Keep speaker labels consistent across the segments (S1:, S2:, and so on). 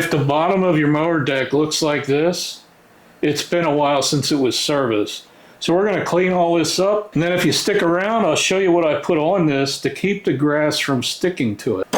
S1: If the bottom of your mower deck looks like this, it's been a while since it was serviced. So we're going to clean all this up, and then if you stick around, I'll show you what I put on this to keep the grass from sticking to it.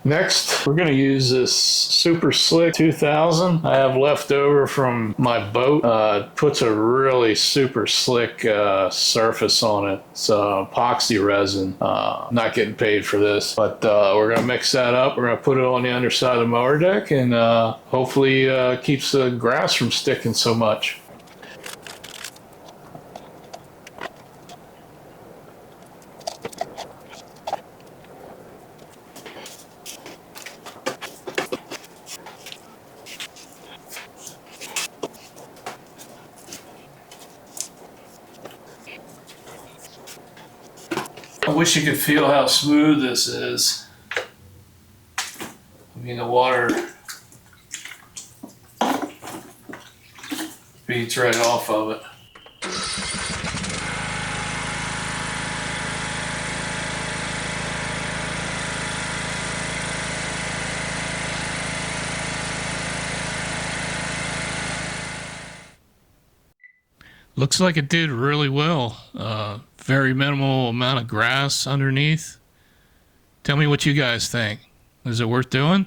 S1: Next, we're going to use this Super Slick 2000 I have left over from my boat. It puts a really super slick surface on it. It's epoxy resin. Not getting paid for this, but we're going to mix that up. We're going to put it on the underside of the mower deck, and hopefully keeps the grass from sticking so much. I wish you could feel how smooth this is. I mean, the water beats right off of it. Looks like it did really well. Very minimal amount of grass underneath. Tell me what you guys think. Is it worth doing?